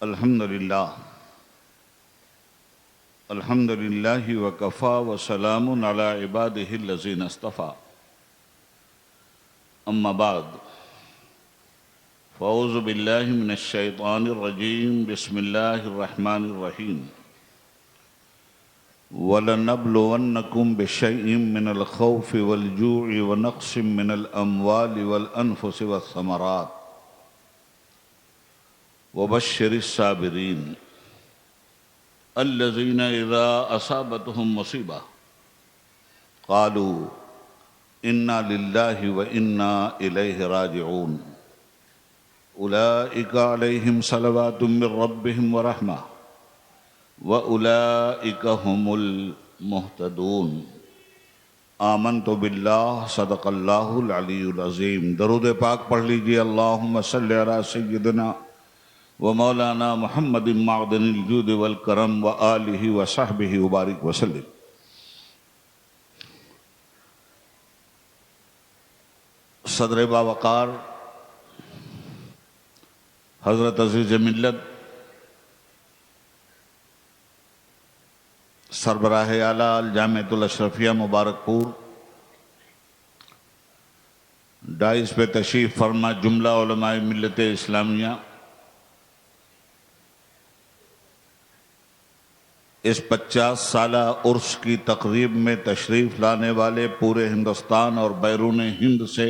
الحمد لله وكفى وسلام على عباده الذين اصطفى أما بعد فأعوذ بالله من الشيطان الرجيم بسم الله الرحمن الرحيم وَلَنَبْلُوَنَّكُمْ بِشَيْءٍ مِّنَ الْخَوْفِ وَالْجُوعِ وَنَقْصٍ مِّنَ الْأَمْوَالِ وَالْأَنفُسِ وَالثَّمَرَاتِ وَبَشِّرِ الصَّابِرِينَ الَّذِينَ إِذَا أَصَابَتْهُم مُّصِيبَةٌ قَالُوا إِنَّا لِلَّهِ وَإِنَّا إِلَيْهِ راجعون أُولَئِكَ عَلَيْهِمْ صَلَوَاتٌ مِّن رَّبِّهِمْ وَرَحْمَةٌ وَأُولَئِكَ هُمُ الْمُهْتَدُونَ آمنت باللہ صدق اللہ العلی العظیم۔ درود پاک پڑھ لیجئے۔ اللہم صلی علی سیدنا و مولانا محمد معدن الجود والکرم وآلہ وصحبہ وبارک وسلم۔ صدر باوقار حضرت عزیز ملت سربراہ اعلیٰ الجامعۃ الاشرفیہ مبارک پور، ڈائز پہ تشریف فرما جملہ علماء ملت اسلامیہ، اس 50 سالہ عرس کی تقریب میں تشریف لانے والے پورے ہندوستان اور بیرون ہند سے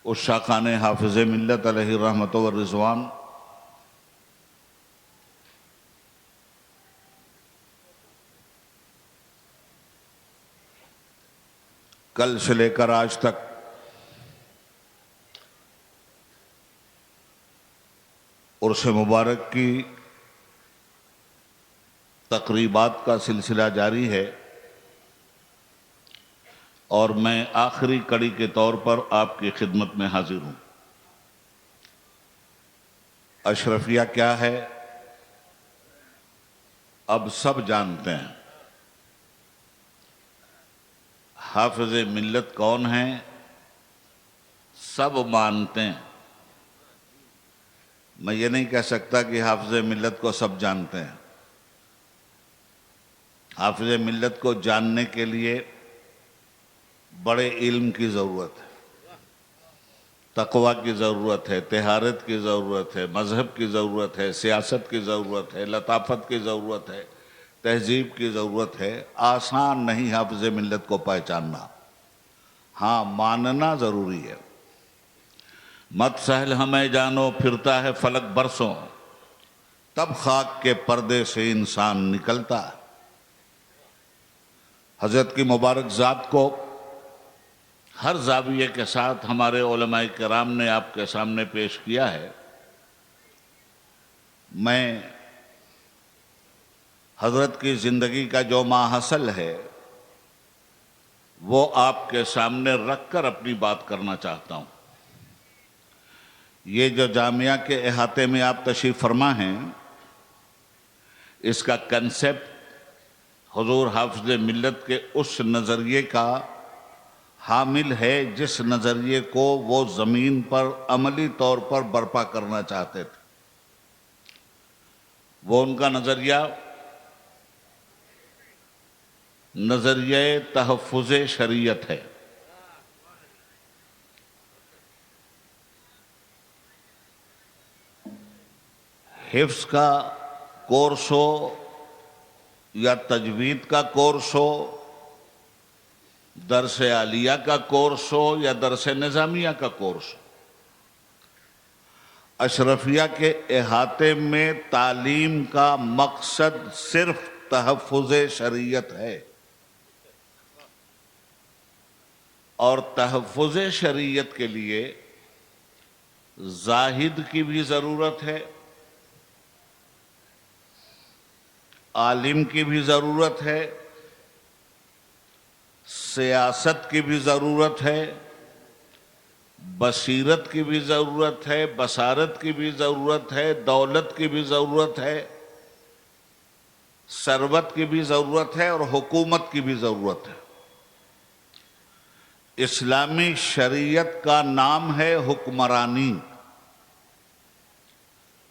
عشاقان حافظ ملت علیہ الرحمۃ والرضوان، کل سے لے کر آج تک عرس مبارک کی تقریبات کا سلسلہ جاری ہے، اور میں آخری کڑی کے طور پر آپ کی خدمت میں حاضر ہوں۔ اشرفیہ کیا ہے اب سب جانتے ہیں، حافظ ملت کون ہیں سب مانتے ہیں۔ میں یہ نہیں کہہ سکتا کہ حافظ ملت کو سب جانتے ہیں۔ حافظ ملت کو جاننے کے لیے بڑے علم کی ضرورت ہے، تقویٰ کی ضرورت ہے، طہارت کی ضرورت ہے، مذہب کی ضرورت ہے، سیاست کی ضرورت ہے، لطافت کی ضرورت ہے، تہذیب کی ضرورت ہے۔ آسان نہیں حافظ ملت کو پہچاننا، ہاں ماننا ضروری ہے۔ مت سہل ہمیں جانو پھرتا ہے فلک برسوں، تب خاک کے پردے سے انسان نکلتا ہے۔ حضرت کی مبارک ذات کو ہر زاویے کے ساتھ ہمارے علماء کرام نے آپ کے سامنے پیش کیا ہے۔ میں حضرت کی زندگی کا جو ماحصل ہے وہ آپ کے سامنے رکھ کر اپنی بات کرنا چاہتا ہوں۔ یہ جو جامعہ کے احاطے میں آپ تشریف فرما ہیں، اس کا کنسپٹ حضور حافظ ملت کے اس نظریے کا حامل ہے جس نظریے کو وہ زمین پر عملی طور پر برپا کرنا چاہتے تھے۔ وہ ان کا نظریہ تحفظ شریعت ہے۔ حفظ کا کورس ہو یا تجوید کا کورس ہو، درس عالیہ کا کورس ہو یا درس نظامیہ کا کورس ہو، اشرفیہ کے احاطے میں تعلیم کا مقصد صرف تحفظ شریعت ہے، اور تحفظ شریعت کے لیے زاہد کی بھی ضرورت ہے، عالم کی بھی ضرورت ہے، سیاست کی بھی ضرورت ہے، بصیرت کی بھی ضرورت ہے، بصارت کی بھی ضرورت ہے، دولت کی بھی ضرورت ہے، ثروت کی بھی ضرورت ہے، اور حکومت کی بھی ضرورت ہے۔ اسلامی شریعت کا نام ہے حکمرانی۔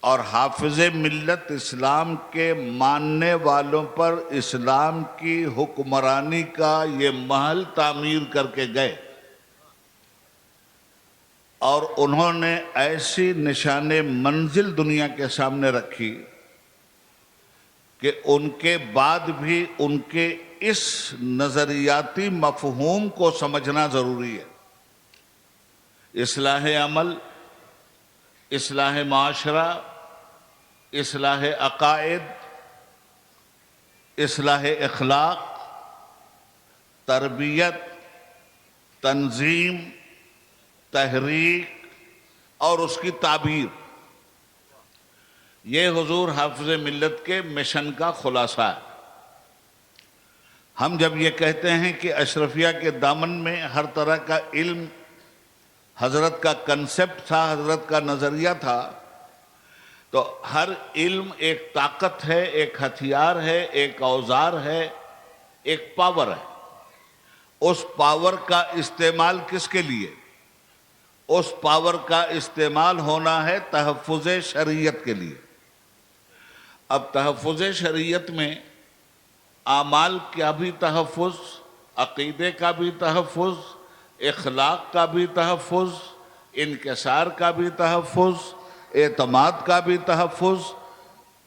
اور حافظ ملت اسلام کے ماننے والوں پر اسلام کی حکمرانی کا یہ محل تعمیر کر کے گئے، اور انہوں نے ایسی نشان منزل دنیا کے سامنے رکھی کہ ان کے بعد بھی ان کے اس نظریاتی مفہوم کو سمجھنا ضروری ہے۔ اصلاح عمل، اصلاح معاشرہ، اصلاح عقائد، اصلاح اخلاق، تربیت، تنظیم، تحریک اور اس کی تعبیر، یہ حضور حافظ ملت کے مشن کا خلاصہ ہے۔ ہم جب یہ کہتے ہیں کہ اشرفیہ کے دامن میں ہر طرح کا علم حضرت کا کنسپٹ تھا، حضرت کا نظریہ تھا، تو ہر علم ایک طاقت ہے، ایک ہتھیار ہے، ایک اوزار ہے، ایک پاور ہے۔ اس پاور کا استعمال کس کے لیے؟ اس پاور کا استعمال ہونا ہے تحفظ شریعت کے لیے۔ اب تحفظ شریعت میں اعمال کا بھی تحفظ، عقیدے کا بھی تحفظ، اخلاق کا بھی تحفظ، انکسار کا بھی تحفظ، اعتماد کا بھی تحفظ،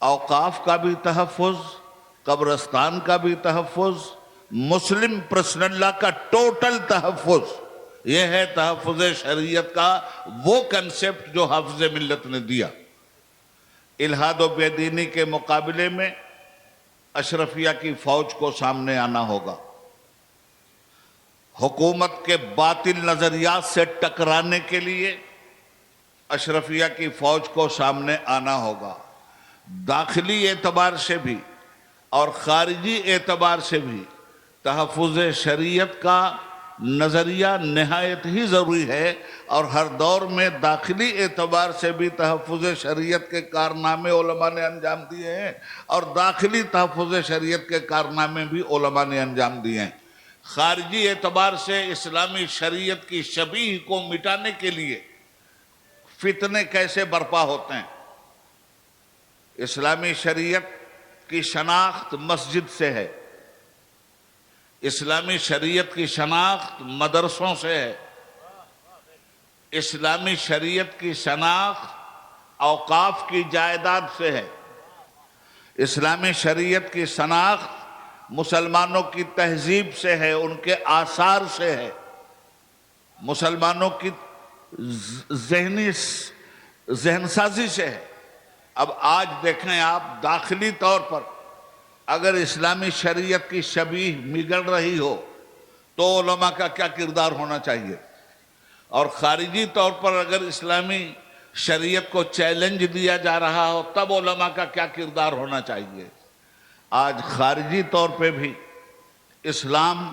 اوقاف کا بھی تحفظ، قبرستان کا بھی تحفظ، مسلم پرسنل لا کا ٹوٹل تحفظ، یہ ہے تحفظ شریعت کا وہ کنسپٹ جو حافظ ملت نے دیا۔ الحاد و بے دینی کے مقابلے میں اشرفیہ کی فوج کو سامنے آنا ہوگا، حکومت کے باطل نظریات سے ٹکرانے کے لیے اشرفیہ کی فوج کو سامنے آنا ہوگا۔ داخلی اعتبار سے بھی اور خارجی اعتبار سے بھی تحفظ شریعت کا نظریہ نہایت ہی ضروری ہے، اور ہر دور میں داخلی اعتبار سے بھی تحفظ شریعت کے کارنامے علماء نے انجام دیے ہیں، اور داخلی تحفظ شریعت کے کارنامے بھی علماء نے انجام دیے ہیں۔ خارجی اعتبار سے اسلامی شریعت کی شبیہ کو مٹانے کے لیے فتنے کیسے برپا ہوتے ہیں؟ اسلامی شریعت کی شناخت مسجد سے ہے، اسلامی شریعت کی شناخت مدرسوں سے ہے، اسلامی شریعت کی شناخت اوقاف کی جائیداد سے ہے، اسلامی شریعت کی شناخت مسلمانوں کی تہذیب سے ہے، ان کے آثار سے ہے، مسلمانوں کی ذہن سازی سے ہے۔ اب آج دیکھیں آپ، داخلی طور پر اگر اسلامی شریعت کی شبیہ بگڑ رہی ہو تو علماء کا کیا کردار ہونا چاہیے، اور خارجی طور پر اگر اسلامی شریعت کو چیلنج دیا جا رہا ہو تب علماء کا کیا کردار ہونا چاہیے۔ آج خارجی طور پہ بھی اسلام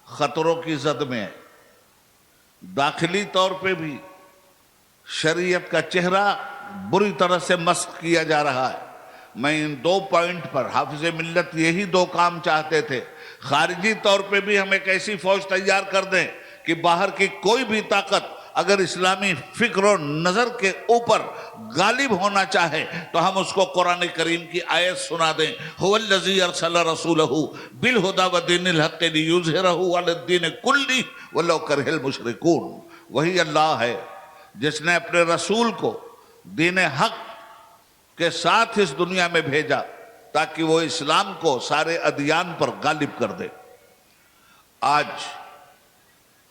خطروں کی زد میں ہے، داخلی طور پہ بھی شریعت کا چہرہ بری طرح سے مسخ کیا جا رہا ہے۔ میں ان دو پوائنٹ پر، حافظ ملت یہی دو کام چاہتے تھے، خارجی طور پہ بھی ہم ایک ایسی فوج تیار کر دیں کہ باہر کی کوئی بھی طاقت اگر اسلامی فکر و نظر کے اوپر غالب ہونا چاہے تو ہم اس کو قرآن کریم کی آیت سنا دیں، هو الذی ارسل رسولہ بالہدی ودین الحق لیظہرہ علی الدین کلہ ولو کرہ المشرکون۔ وہی اللہ ہے جس نے اپنے رسول کو دین حق کے ساتھ اس دنیا میں بھیجا تاکہ وہ اسلام کو سارے ادیان پر غالب کر دے۔ آج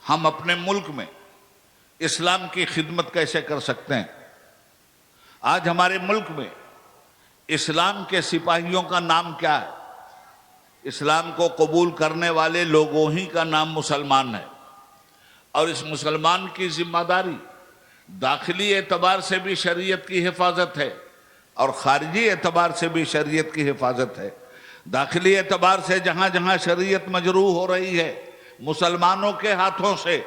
ہم اپنے ملک میں اسلام کی خدمت کیسے کر سکتے ہیں؟ آج ہمارے ملک میں اسلام کے سپاہیوں کا نام کیا ہے؟ اسلام کو قبول کرنے والے لوگوں ہی کا نام مسلمان ہے، اور اس مسلمان کی ذمہ داری داخلی اعتبار سے بھی شریعت کی حفاظت ہے اور خارجی اعتبار سے بھی شریعت کی حفاظت ہے۔ داخلی اعتبار سے جہاں جہاں شریعت مجروح ہو رہی ہے مسلمانوں کے ہاتھوں سے،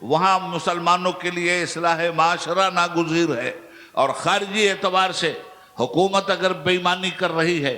وہاں مسلمانوں کے لیے اصلاح معاشرہ ناگزیر ہے، اور خارجی اعتبار سے حکومت اگر بے ایمانی کر رہی ہے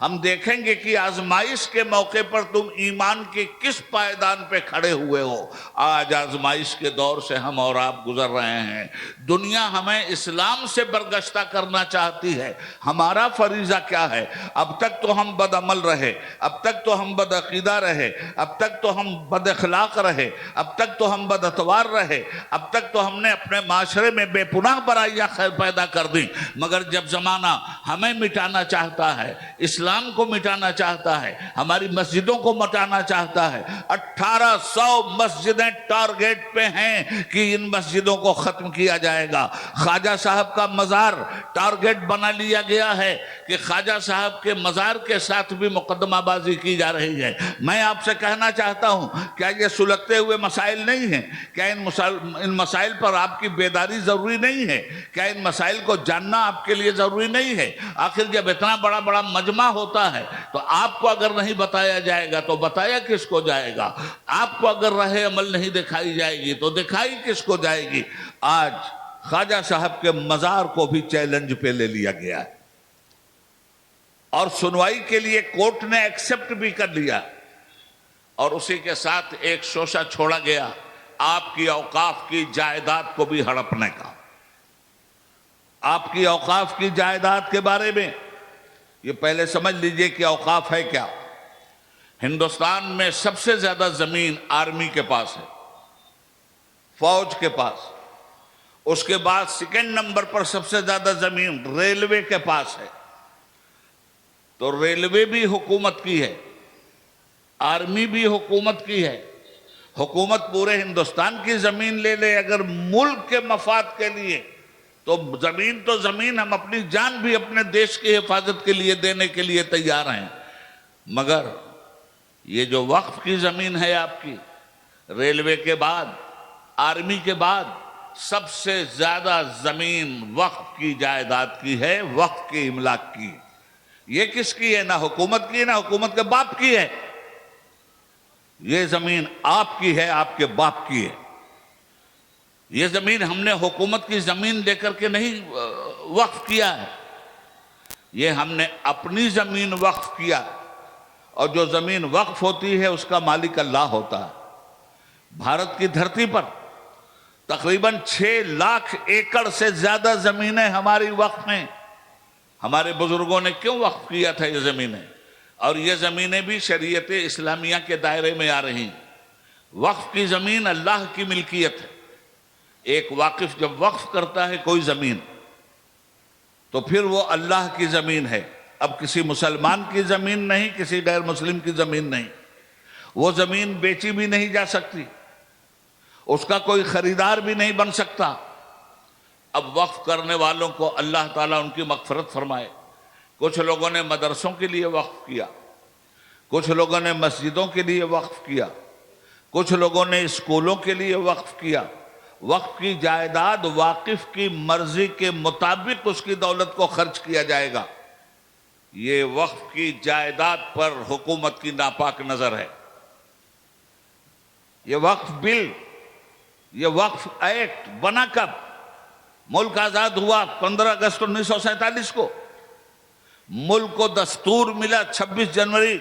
ہم دیکھیں گے کہ آزمائش کے موقع پر تم ایمان کے کس پائیدان پہ کھڑے ہوئے ہو۔ آج آزمائش کے دور سے ہم اور آپ گزر رہے ہیں۔ دنیا ہمیں اسلام سے برگشتہ کرنا چاہتی ہے۔ ہمارا فریضہ کیا ہے؟ اب تک تو ہم بد عمل رہے، اب تک تو ہم بد عقیدہ رہے، اب تک تو ہم بد اخلاق رہے، اب تک تو ہم بد اتوار رہے، اب تک تو ہم نے اپنے معاشرے میں بے پناہ برائیاں پیدا کر دی۔ مگر جب زمانہ ہمیں مٹانا چاہتا ہے، اسلام کو مٹانا چاہتا ہے، ہماری مسجدوں کو مٹانا چاہتا ہے، 1800 مسجدیں ٹارگیٹ پہ ہیں کہ ان مسجدوں کو ختم کیا جائے گا۔ خواجہ صاحب کا مزار ٹارگیٹ بنا لیا گیا ہے کہ خواجہ صاحب کے مزار کے ساتھ بھی مقدمہ بازی کی جا رہی ہے۔ میں آپ سے کہنا چاہتا ہوں، کیا یہ سلگتے ہوئے مسائل نہیں ہیں؟ کیا ان مسائل پر آپ کی بیداری ضروری نہیں ہے؟ کیا ان مسائل کو جاننا آپ کے لیے ضروری نہیں ہے؟ آخر جب اتنا بڑا مجمع ہوتا ہے تو آپ کو اگر نہیں بتایا جائے گا تو بتایا کس کو جائے گا؟ آپ کو اگر راہ عمل نہیں دکھائی جائے گی تو دکھائی کس کو جائے گی؟ آج خواجہ صاحب کے مزار کو بھی چیلنج پہ لے لیا گیا ہے اور سنوائی کے لیے کورٹ نے ایکسپٹ بھی کر لیا، اور اسی کے ساتھ ایک شوشہ چھوڑا گیا آپ کی اوقاف کی جائیداد کو بھی ہڑپنے کا۔ آپ کی اوقاف کی جائیداد کے بارے میں یہ پہلے سمجھ لیجئے کہ اوقاف ہے کیا۔ ہندوستان میں سب سے زیادہ زمین آرمی کے پاس ہے، فوج کے پاس۔ اس کے بعد سیکنڈ نمبر پر سب سے زیادہ زمین ریلوے کے پاس ہے۔ تو ریلوے بھی حکومت کی ہے، آرمی بھی حکومت کی ہے۔ حکومت پورے ہندوستان کی زمین لے لے اگر ملک کے مفاد کے لیے، تو زمین ہم اپنی جان بھی اپنے دیش کی حفاظت کے لیے دینے کے لیے تیار ہیں۔ مگر یہ جو وقف کی زمین ہے آپ کی، ریلوے کے بعد، آرمی کے بعد سب سے زیادہ زمین وقف کی جائیداد کی ہے، وقف کی املاک کی۔ یہ کس کی ہے؟ نہ حکومت کی ہے، نہ حکومت کے باپ کی ہے۔ یہ زمین آپ کی ہے، آپ کے باپ کی ہے۔ یہ زمین ہم نے حکومت کی زمین لے کر کے نہیں وقف کیا ہے، یہ ہم نے اپنی زمین وقف کیا، اور جو زمین وقف ہوتی ہے اس کا مالک اللہ ہوتا ہے۔ بھارت کی دھرتی پر تقریباً 6 لاکھ ایکڑ سے زیادہ زمینیں ہماری وقف ہیں۔ ہمارے بزرگوں نے کیوں وقف کیا تھا یہ زمینیں؟ اور یہ زمینیں بھی شریعت اسلامیہ کے دائرے میں آ رہی ہیں۔ وقف کی زمین اللہ کی ملکیت ہے۔ ایک واقف جب وقف کرتا ہے کوئی زمین تو پھر وہ اللہ کی زمین ہے، اب کسی مسلمان کی زمین نہیں، کسی غیر مسلم کی زمین نہیں۔ وہ زمین بیچی بھی نہیں جا سکتی، اس کا کوئی خریدار بھی نہیں بن سکتا۔ اب وقف کرنے والوں کو اللہ تعالیٰ ان کی مغفرت فرمائے۔ کچھ لوگوں نے مدرسوں کے لیے وقف کیا، کچھ لوگوں نے مسجدوں کے لیے وقف کیا، کچھ لوگوں نے اسکولوں کے لیے وقف کیا۔ وقف کی جائیداد واقف کی مرضی کے مطابق اس کی دولت کو خرچ کیا جائے گا۔ یہ وقف کی جائیداد پر حکومت کی ناپاک نظر ہے۔ یہ وقف بل، یہ وقف ایکٹ بنا کب؟ ملک آزاد ہوا 15 اگست 1947 کو۔ ملک کو دستور ملا 26 جنوری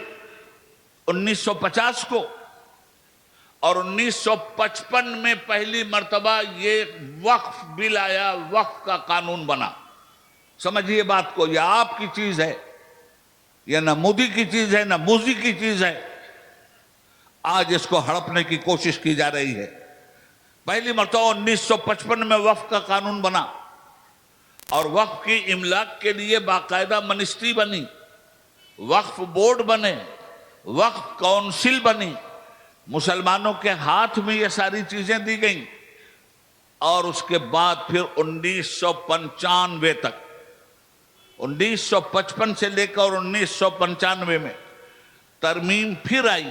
1950 کو، اور 1955 میں پہلی مرتبہ یہ وقف بل آیا، وقف کا قانون بنا۔ سمجھیے بات کو، یہ آپ کی چیز ہے، یہ نہ مودی کی چیز ہے، نہ موزی کی چیز ہے۔ آج اس کو ہڑپنے کی کوشش کی جا رہی ہے۔ پہلی مرتبہ 1955 میں وقف کا قانون بنا، اور وقف کی املاک کے لیے باقاعدہ منسٹری بنی، وقف بورڈ بنے، وقف کونسل بنی، مسلمانوں کے ہاتھ میں یہ ساری چیزیں دی گئیں۔ اور اس کے بعد پھر 1995 تک، 1955 سے لے کر 1995 میں ترمیم پھر آئی۔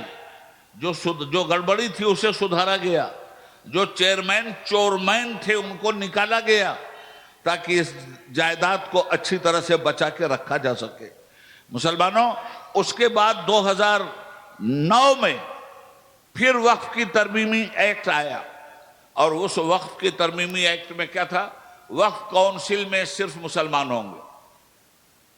جو گڑبڑی تھی اسے سدھارا گیا، جو چیئرمین چورمین تھے ان کو نکالا گیا، تاکہ اس جائیداد کو اچھی طرح سے بچا کے رکھا جا سکے۔ مسلمانوں، اس کے بعد 2009 میں پھر وقف کی ترمیمی ایکٹ آیا، اور اس وقف کی ترمیمی ایکٹ میں کیا تھا؟ وقف کونسل میں صرف مسلمان ہوں گے،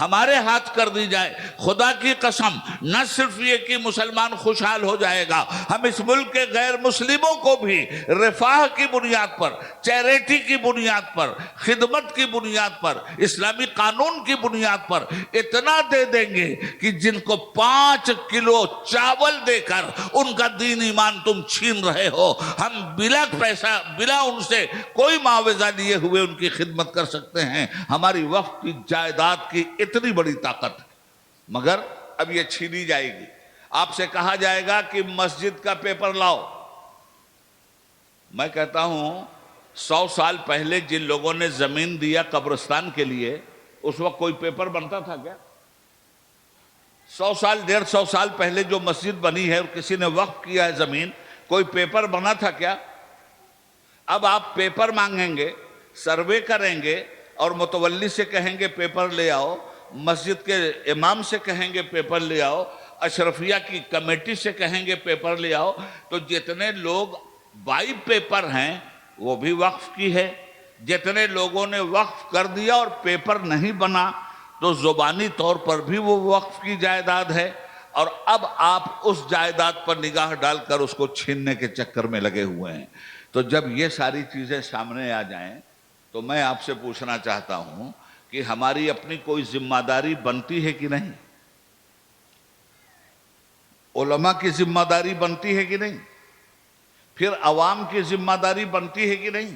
ہمارے ہاتھ کر دی جائے، خدا کی قسم نہ صرف یہ کہ مسلمان خوشحال ہو جائے گا، ہم اس ملک کے غیر مسلموں کو بھی رفاہ کی بنیاد پر، چیریٹی کی بنیاد پر، خدمت کی بنیاد پر، اسلامی قانون کی بنیاد پر اتنا دے دیں گے کہ جن کو 5 کلو چاول دے کر ان کا دین ایمان تم چھین رہے ہو، ہم بلا پیسہ، بلا ان سے کوئی معاوضہ لیے ہوئے ان کی خدمت کر سکتے ہیں۔ ہماری وقت کی جائیداد کی اتنی بڑی طاقت ہے، مگر اب یہ چھینی جائے گی۔ آپ سے کہا جائے گا کہ مسجد کا پیپر لاؤ۔ میں کہتا ہوں 100 سال پہلے جن لوگوں نے زمین دیا قبرستان کے لیے، اس وقت کوئی پیپر بنتا تھا کیا؟ 100 سال 150 سال پہلے جو مسجد بنی ہے اور کسی نے وقف کیا ہے زمین، کوئی پیپر بنا تھا کیا؟ اب آپ پیپر مانگیں گے، سروے کریں گے اور متولی سے کہیں گے پیپر لے آؤ، مسجد کے امام سے کہیں گے پیپر لے آؤ، اشرفیہ کی کمیٹی سے کہیں گے پیپر لے آؤ، تو جتنے لوگ بائی پیپر ہیں وہ بھی وقف کی ہے، جتنے لوگوں نے وقف کر دیا اور پیپر نہیں بنا تو زبانی طور پر بھی وہ وقف کی جائیداد ہے، اور اب آپ اس جائیداد پر نگاہ ڈال کر اس کو چھیننے کے چکر میں لگے ہوئے ہیں۔ تو جب یہ ساری چیزیں سامنے آ جائیں تو میں آپ سے پوچھنا چاہتا ہوں کہ ہماری اپنی کوئی ذمہ داری بنتی ہے کہ نہیں؟ علماء کی ذمہ داری بنتی ہے کہ نہیں؟ پھر عوام کی ذمہ داری بنتی ہے کہ نہیں؟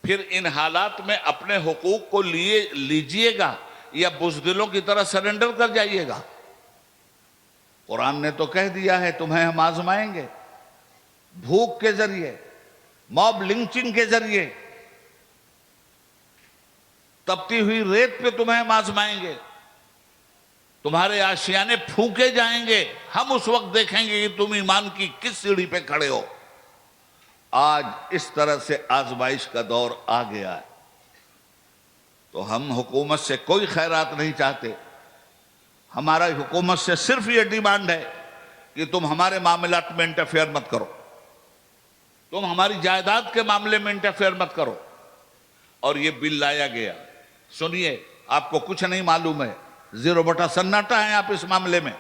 پھر ان حالات میں اپنے حقوق کو لیجئے گا یا بزدلوں کی طرح سرنڈر کر جائیے گا؟ قرآن نے تو کہہ دیا ہے تمہیں ہم آزمائیں گے، بھوک کے ذریعے، موب لنچنگ کے ذریعے، تپتی ہوئی ریت پہ تمہیں ہم آزمائیں گے، تمہارے آشیانے پھونکے جائیں گے، ہم اس وقت دیکھیں گے کہ تم ایمان کی کس سیڑھی پہ کھڑے ہو۔ آج اس طرح سے آزمائش کا دور آ گیا ہے، تو ہم حکومت سے کوئی خیرات نہیں چاہتے۔ ہمارا حکومت سے صرف یہ ڈیمانڈ ہے کہ تم ہمارے معاملات میں انٹرفیئر مت کرو، تم ہماری جائیداد کے معاملے میں انٹرفیئر مت کرو۔ اور یہ بل لایا گیا، سنیے، آپ کو کچھ نہیں معلوم ہے، 0 سناٹا ہیں آپ اس معاملے میں۔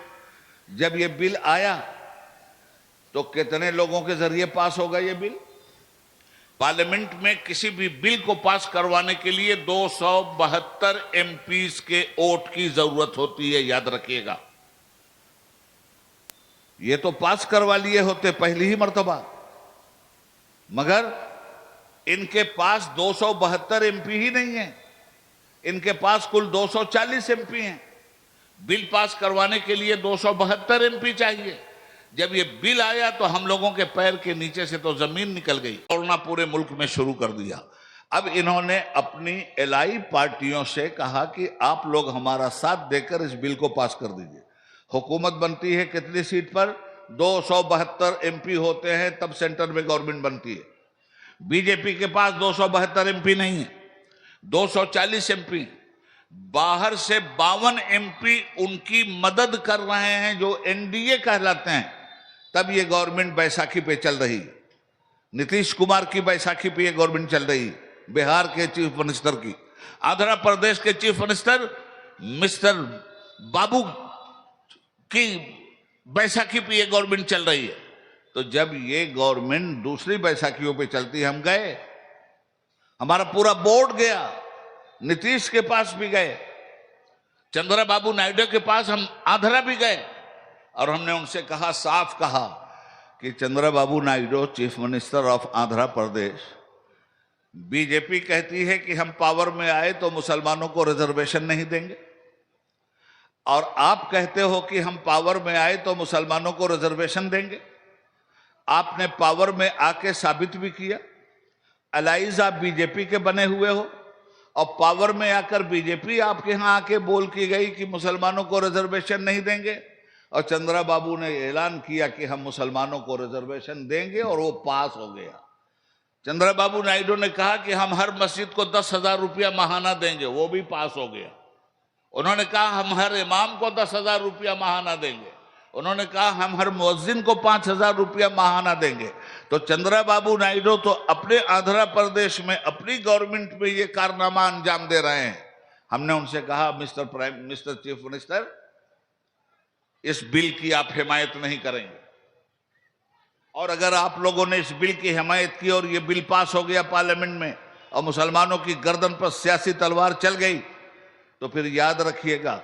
جب یہ بل آیا تو کتنے لوگوں کے ذریعے پاس ہوگا یہ بل؟ پارلیمنٹ میں کسی بھی بل کو پاس کروانے کے لیے 272 ایم پیز کے ووٹ کی ضرورت ہوتی ہے، یاد رکھیے گا۔ یہ تو پاس کروا لیے ہوتے پہلی ہی مرتبہ، مگر ان کے پاس 272 ایم پی ہی نہیں ہیں، ان کے پاس کل 240 ایم پی ہیں۔ بل پاس کروانے کے لیے 272 ایم پی چاہیے۔ جب یہ بل آیا تو ہم لوگوں کے پیر کے نیچے سے تو زمین نکل گئی، توڑنا پورے ملک میں شروع کر دیا۔ اب انہوں نے اپنی الائی پارٹیوں سے کہا کہ آپ لوگ ہمارا ساتھ دے کر اس بل کو پاس کر دیجئے۔ حکومت بنتی ہے کتنی سیٹ پر؟ 272 ایم پی ہوتے ہیں تب سینٹر میں گورنمنٹ بنتی ہے۔ بی جے پی کے پاس 272 ایم پی نہیں ہے، 240 ایم پی۔ باہر سے 52 ایم پی ان کی مدد کر رہے ہیں جو این ڈی اے کہلاتے ہیں، تب یہ گورنمنٹ بیساکھی پہ چل رہی۔ نتیش کمار کی بیساکھی پہ یہ گورنمنٹ چل رہی، بہار کے چیف منسٹر کی، آندھرا پردیش کے چیف منسٹر مسٹر بابو کی بیساکھی پہ یہ گورنمنٹ چل رہی ہے۔ تو جب یہ گورنمنٹ دوسری بیساکھیوں پہ چلتی، ہم گئے، ہمارا پورا بورڈ گیا، نتیش کے پاس بھی گئے، چندرا بابو نائیڈو کے پاس ہم آندھرا بھی گئے، اور ہم نے ان سے کہا، صاف کہا کہ Chandra Babu Naidu chief minister of Andhra Pradesh, B J P کہتی ہے کہ ہم پاور میں آئے تو مسلمانوں کو ریزرویشن نہیں دیں گے، اور آپ کہتے ہو کہ ہم پاور میں آئے تو مسلمانوں کو ریزرویشن دیں گے۔ آپ نے پاور میں آ کے ثابت بھی کیا، الائز آپ بی جے پی کے بنے ہوئے ہو، اور پاور میں آ کر بی جے پی آپ کے ہاں آ کے بول کی گئی کہ مسلمانوں کو ریزرویشن نہیں دیں گے، اور چندرا بابو نے اعلان کیا کہ ہم مسلمانوں کو ریزرویشن دیں گے، اور وہ پاس ہو گیا۔ چندرا بابو نائیڈو نے کہا کہ ہم ہر مسجد کو 10,000 روپیہ ماہانہ دیں گے، وہ بھی پاس ہو گیا۔ انہوں نے کہا ہم ہر امام کو 10,000 روپیہ ماہانہ دیں گے، انہوں نے کہا ہم ہر مؤذن کو 5,000 روپیہ ماہانہ دیں گے۔ تو چندرا بابو نائیڈو تو اپنے آندھرا پردیش میں اپنی گورنمنٹ میں یہ کارنامہ انجام دے رہے ہیں، ہم نے ان سے کہا مسٹر چیف منسٹر، اس بل کی آپ حمایت نہیں کریں گے، اور اگر آپ لوگوں نے اس بل کی حمایت کی اور یہ بل پاس ہو گیا پارلیمنٹ میں اور مسلمانوں کی گردن پر سیاسی تلوار چل گئی، تو پھر یاد رکھیے گا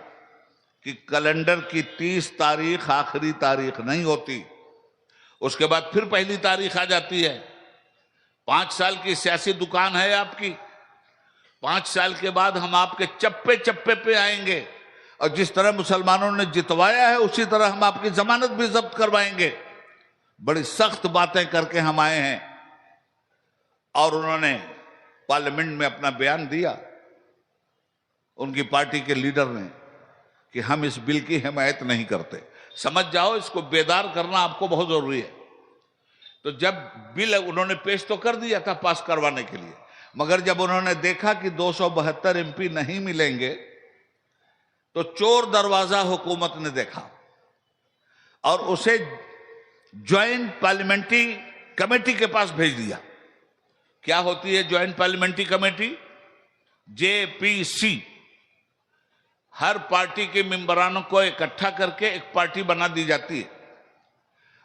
کہ کیلنڈر کی 30 تاریخ آخری تاریخ نہیں ہوتی، اس کے بعد پھر پہلی تاریخ آ جاتی ہے۔ 5 سال کی سیاسی دکان ہے آپ کی، 5 سال کے بعد ہم آپ کے چپے چپے پہ آئیں گے، اور جس طرح مسلمانوں نے جتوایا ہے اسی طرح ہم آپ کی ضمانت بھی ضبط کروائیں گے۔ بڑی سخت باتیں کر کے ہم آئے ہیں، اور انہوں نے پارلیمنٹ میں اپنا بیان دیا، ان کی پارٹی کے لیڈر نے، کہ ہم اس بل کی حمایت نہیں کرتے۔ سمجھ جاؤ، اس کو بیدار کرنا آپ کو بہت ضروری ہے۔ تو جب بل انہوں نے پیش تو کر دیا تھا پاس کروانے کے لیے، مگر جب انہوں نے دیکھا کہ 272 MP نہیں ملیں گے، تو چور دروازہ حکومت نے دیکھا اور اسے جوائنٹ پارلیمنٹری کمیٹی کے پاس بھیج دیا۔ کیا ہوتی ہے جوائنٹ پارلیمنٹری کمیٹی؟ JPC۔ ہر پارٹی کے ممبرانوں کو اکٹھا کر کے ایک پارٹی بنا دی جاتی ہے،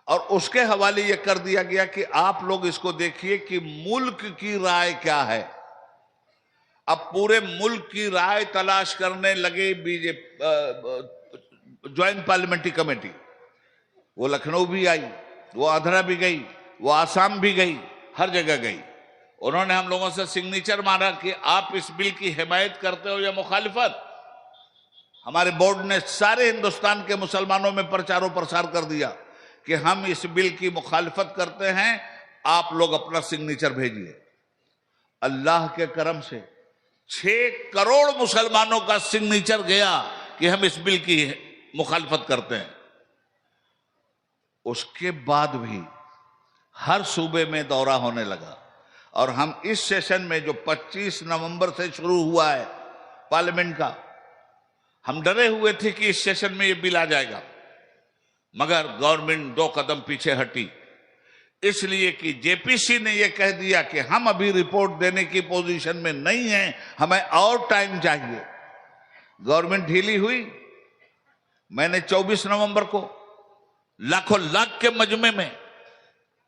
اور اس کے حوالے یہ کر دیا گیا کہ آپ لوگ اس کو دیکھیے کہ ملک کی رائے کیا ہے۔ اب پورے ملک کی رائے تلاش کرنے لگے جوائنٹ پارلیمنٹری کمیٹی۔ وہ لکھنؤ بھی آئی، وہ آدھرا بھی گئی، وہ آسام بھی گئی، ہر جگہ گئی۔ انہوں نے ہم لوگوں سے سگنیچر مارا کہ آپ اس بل کی حمایت کرتے ہو یا مخالفت۔ ہمارے بورڈ نے سارے ہندوستان کے مسلمانوں میں پرچار و پرسار کر دیا کہ ہم اس بل کی مخالفت کرتے ہیں، آپ لوگ اپنا سگنیچر بھیجیے۔ اللہ کے کرم سے 6 کروڑ مسلمانوں کا سگنیچر گیا کہ ہم اس بل کی مخالفت کرتے ہیں۔ اس کے بعد بھی ہر صوبے میں دورہ ہونے لگا، اور ہم اس سیشن میں جو 25 نومبر سے شروع ہوا ہے پارلیمنٹ کا، ہم ڈرے ہوئے تھے کہ اس سیشن میں یہ بل آ جائے گا، مگر گورنمنٹ 2 قدم پیچھے ہٹی، اس لیے کہ JPC نے یہ کہہ دیا کہ ہم ابھی رپورٹ دینے کی پوزیشن میں نہیں ہیں، ہمیں اور ٹائم چاہیے۔ گورنمنٹ ڈھیلی ہوئی۔ میں نے 24 نومبر کو لاکھوں لاکھ کے مجمع میں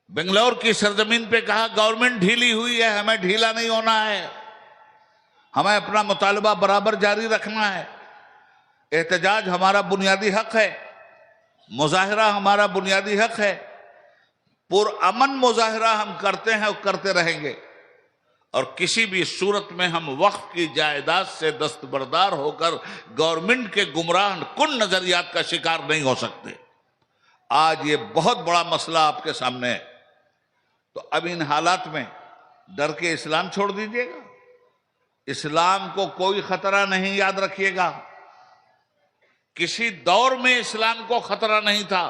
بنگلور کی سرزمین پہ کہا، گورنمنٹ ڈھیلی ہوئی ہے، ہمیں ڈھیلا نہیں ہونا ہے، ہمیں اپنا مطالبہ برابر جاری رکھنا ہے۔ احتجاج ہمارا بنیادی حق ہے، مظاہرہ ہمارا بنیادی حق ہے، پرامن مظاہرہ ہم کرتے ہیں اور کرتے رہیں گے، اور کسی بھی صورت میں ہم وقف کی جائیداد سے دستبردار ہو کر گورنمنٹ کے گمراہ کن نظریات کا شکار نہیں ہو سکتے۔ آج یہ بہت بڑا مسئلہ آپ کے سامنے ہے، تو اب ان حالات میں ڈر کے اسلام چھوڑ دیجیے گا۔ اسلام کو کوئی خطرہ نہیں، یاد رکھیے گا، کسی دور میں اسلام کو خطرہ نہیں تھا۔